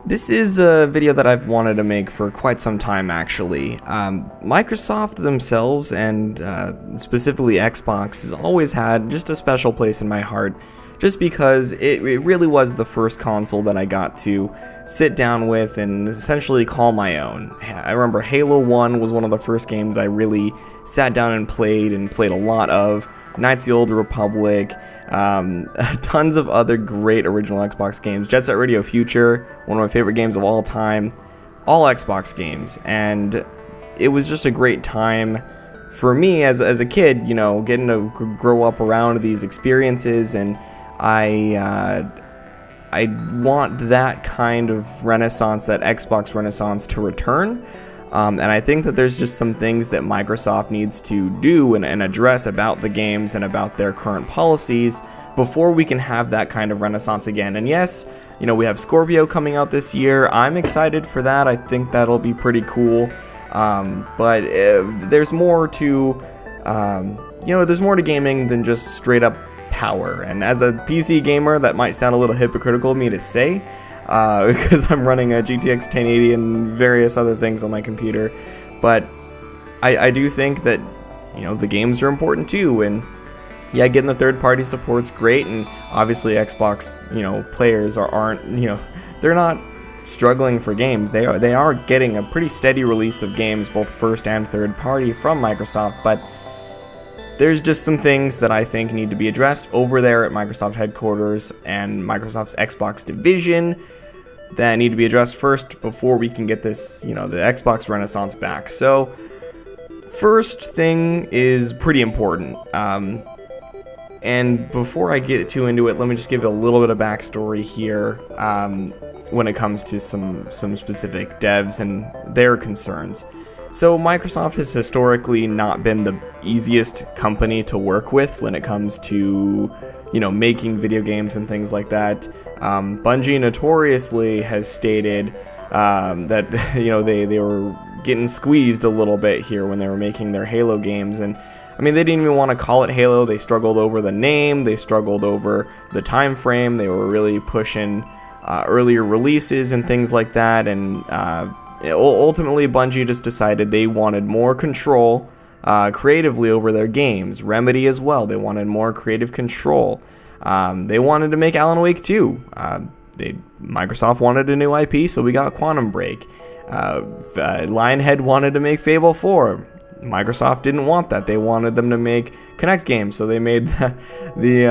This is a video that I've wanted to make for quite some time, actually. Microsoft themselves, and specifically Xbox, has always had just a special place in my heart, just because it really was the first console that I got to sit down with and essentially call my own. I remember Halo 1 was one of the first games I really sat down and played a lot of. Knights of the Old Republic, tons of other great original Xbox games. Jet Set Radio Future, one of my favorite games of all time, all Xbox games, and it was just a great time for me as a kid, you know, getting to grow up around these experiences, and I want that kind of renaissance, that Xbox renaissance, to return. And I think that there's just some things that Microsoft needs to do and address about the games and about their current policies before we can have that kind of renaissance again. And yes, you know, we have Scorpio coming out this year. I'm excited for that. I think that'll be pretty cool. But there's more to, there's more to gaming than just straight up power. And as a PC gamer, that might sound a little hypocritical of me to say, because I'm running a GTX 1080 and various other things on my computer, but I do think that, you know, the games are important too, and yeah, getting the third-party support's great, and obviously Xbox, you know, players aren't, you know, they're not struggling for games. They are getting a pretty steady release of games, both first and third party, from Microsoft, but there's just some things that I think need to be addressed over there at Microsoft headquarters and Microsoft's Xbox division that need to be addressed first before we can get this, you know, the Xbox renaissance back. So, first thing is pretty important. And before I get too into it, let me just give a little bit of backstory here when it comes to some specific devs and their concerns. So Microsoft has historically not been the easiest company to work with when it comes to, you know, making video games and things like that. Bungie notoriously has stated that, you know, they were getting squeezed a little bit here when they were making their Halo games, and I mean, they didn't even want to call it Halo. They struggled over the name, they struggled over the time frame, they were really pushing earlier releases and things like that, and ultimately Bungie just decided they wanted more control creatively over their games. Remedy as well, they wanted more creative control. They wanted to make Alan Wake 2. Microsoft wanted a new IP, so we got Quantum Break. Lionhead wanted to make Fable 4. Microsoft didn't want that. They wanted them to make Kinect games, so they made the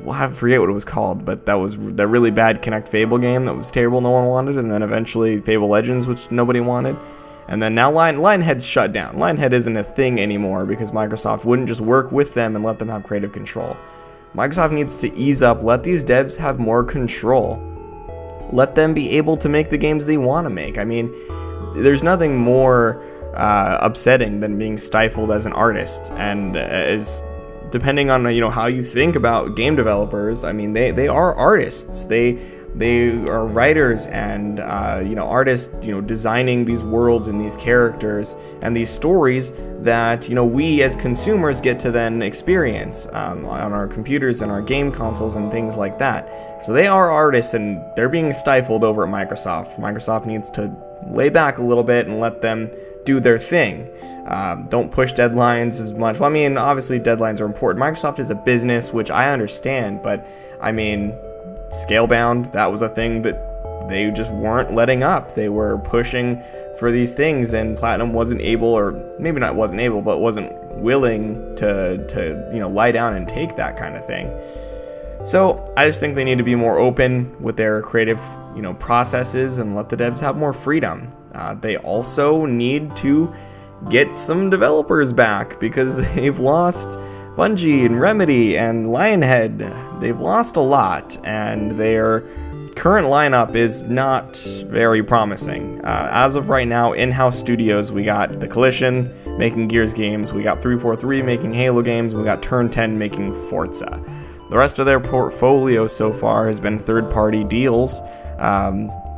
I forget what it was called, but that was the really bad Kinect Fable game that was terrible, no one wanted, and then eventually Fable Legends, which nobody wanted, and then now Lionhead's shut down. Lionhead isn't a thing anymore because Microsoft wouldn't just work with them and let them have creative control. Microsoft needs to ease up, let these devs have more control. Let them be able to make the games they want to make. I mean, there's nothing more upsetting than being stifled as an artist, and as depending on, you know, how you think about game developers, I mean, they are artists. They are writers and artists, you know, designing these worlds and these characters and these stories that, you know, we as consumers get to then experience on our computers and our game consoles and things like that. So they are artists, and they're being stifled over at Microsoft. Microsoft needs to lay back a little bit and let them do their thing. Don't push deadlines as much. Well, I mean, obviously deadlines are important. Microsoft is a business, which I understand, but I mean, Scalebound, that was a thing that they just weren't letting up. They were pushing for these things, and Platinum wasn't able, or maybe not wasn't able, but wasn't willing to you know, lie down and take that kind of thing. So I just think they need to be more open with their creative, you know, processes and let the devs have more freedom. They also need to get some developers back because they've lost Bungie and Remedy and Lionhead. They've lost a lot, and their current lineup is not very promising. As of right now, in-house studios, we got The Coalition making Gears games, we got 343 making Halo games, we got Turn 10 making Forza. The rest of their portfolio so far has been third-party deals,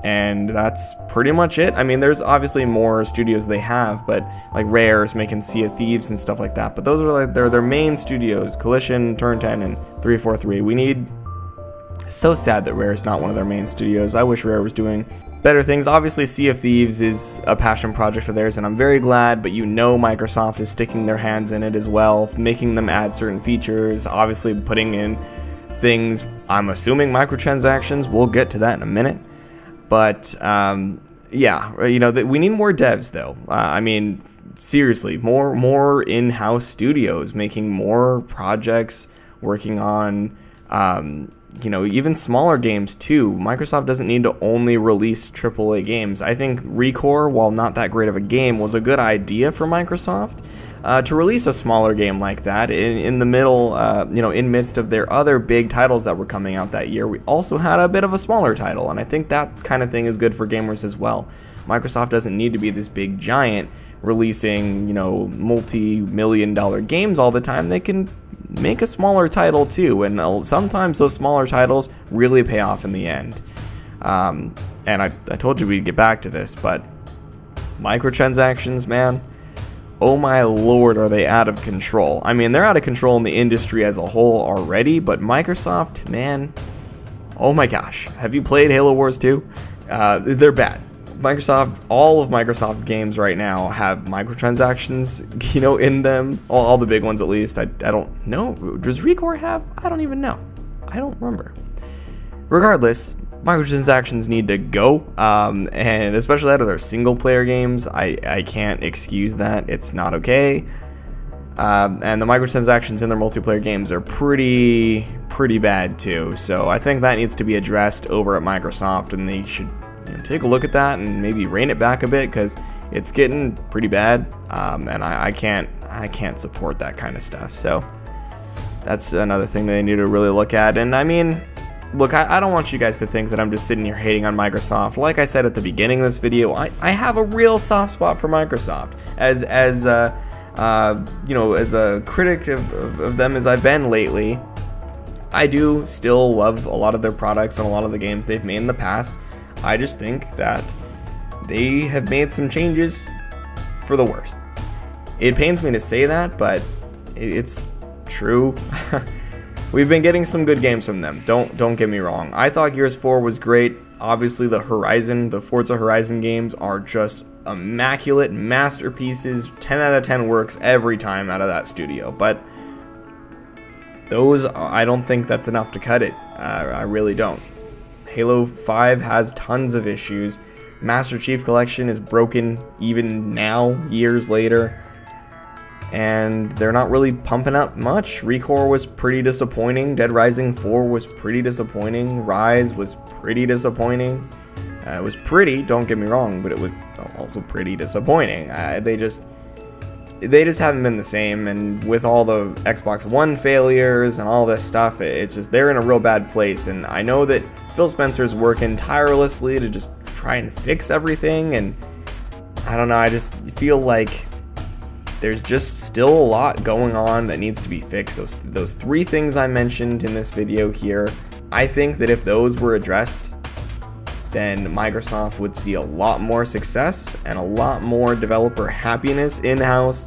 and that's pretty much it. I mean, there's obviously more studios they have, but like Rare's making Sea of Thieves and stuff like that, but those are like their main studios: Coalition, Turn 10, and 343. We need So sad that Rare is not one of their main studios. I wish Rare was doing better things. Obviously, Sea of Thieves is a passion project of theirs, and I'm very glad, but you know Microsoft is sticking their hands in it as well, making them add certain features, obviously putting in things, I'm assuming microtransactions. We'll get to that in a minute. But, yeah, you know, we need more devs, though. I mean, seriously, more in-house studios making more projects, working on, you know, even smaller games too. Microsoft doesn't need to only release AAA games. I think Recore, while not that great of a game, was a good idea for Microsoft to release a smaller game like that in the middle, you know, in midst of their other big titles that were coming out that year. We also had a bit of a smaller title, and I think that kind of thing is good for gamers as well. Microsoft doesn't need to be this big giant releasing, you know, multi-million-dollar games all the time. They can make a smaller title too, and sometimes those smaller titles really pay off in the end. And I told you we'd get back to this, but microtransactions, man, oh my lord, are they out of control. I mean, they're out of control in the industry as a whole already, but Microsoft, man, oh my gosh. Have you played Halo Wars 2? They're bad. Microsoft, all of Microsoft games right now have microtransactions, you know, in them. All the big ones, at least. I don't know. Does Recore have? I don't even know. I don't remember. Regardless, microtransactions need to go, and especially out of their single-player games, I can't excuse that. It's not okay. And the microtransactions in their multiplayer games are pretty bad too. So I think that needs to be addressed over at Microsoft, and they should, you know, take a look at that and maybe rein it back a bit, because it's getting pretty bad, and I can't support that kind of stuff. So that's another thing they need to really look at. And I mean, look, I don't want you guys to think that I'm just sitting here hating on Microsoft. Like I said at the beginning of this video, I have a real soft spot for Microsoft. As you know, as a critic of them as I've been lately, I do still love a lot of their products and a lot of the games they've made in the past. I just think that they have made some changes for the worst. It pains me to say that, but it's true. We've been getting some good games from them. Don't get me wrong. I thought Gears 4 was great. Obviously, the Forza Horizon games are just immaculate masterpieces. 10 out of 10 works every time out of that studio. But those, I don't think that's enough to cut it. I really don't. Halo 5 has tons of issues. Master Chief Collection is broken even now, years later. And they're not really pumping up much. Recore was pretty disappointing. Dead Rising 4 was pretty disappointing. Rise was pretty disappointing. It was pretty, don't get me wrong, but it was also pretty disappointing. They just haven't been the same. And with all the Xbox One failures and all this stuff, it's just, they're in a real bad place. And I know that Phil Spencer's working tirelessly to just try and fix everything. And I don't know, I just feel like there's just still a lot going on that needs to be fixed. Those three things I mentioned in this video here, I think that if those were addressed, then Microsoft would see a lot more success and a lot more developer happiness in-house,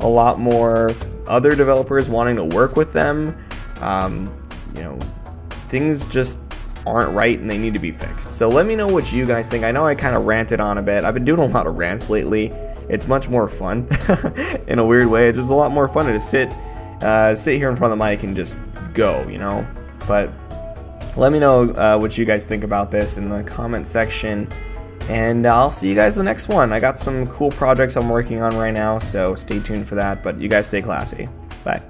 a lot more other developers wanting to work with them. You know, things just aren't right and they need to be fixed. So let me know what you guys think. I know I kind of ranted on a bit. I've been doing a lot of rants lately. It's much more fun in a weird way. It's just a lot more fun to sit here in front of the mic and just go, you know. But let me know what you guys think about this in the comment section, and I'll see you guys in the next one. I got some cool projects I'm working on right now, so stay tuned for that. But you guys stay classy. Bye.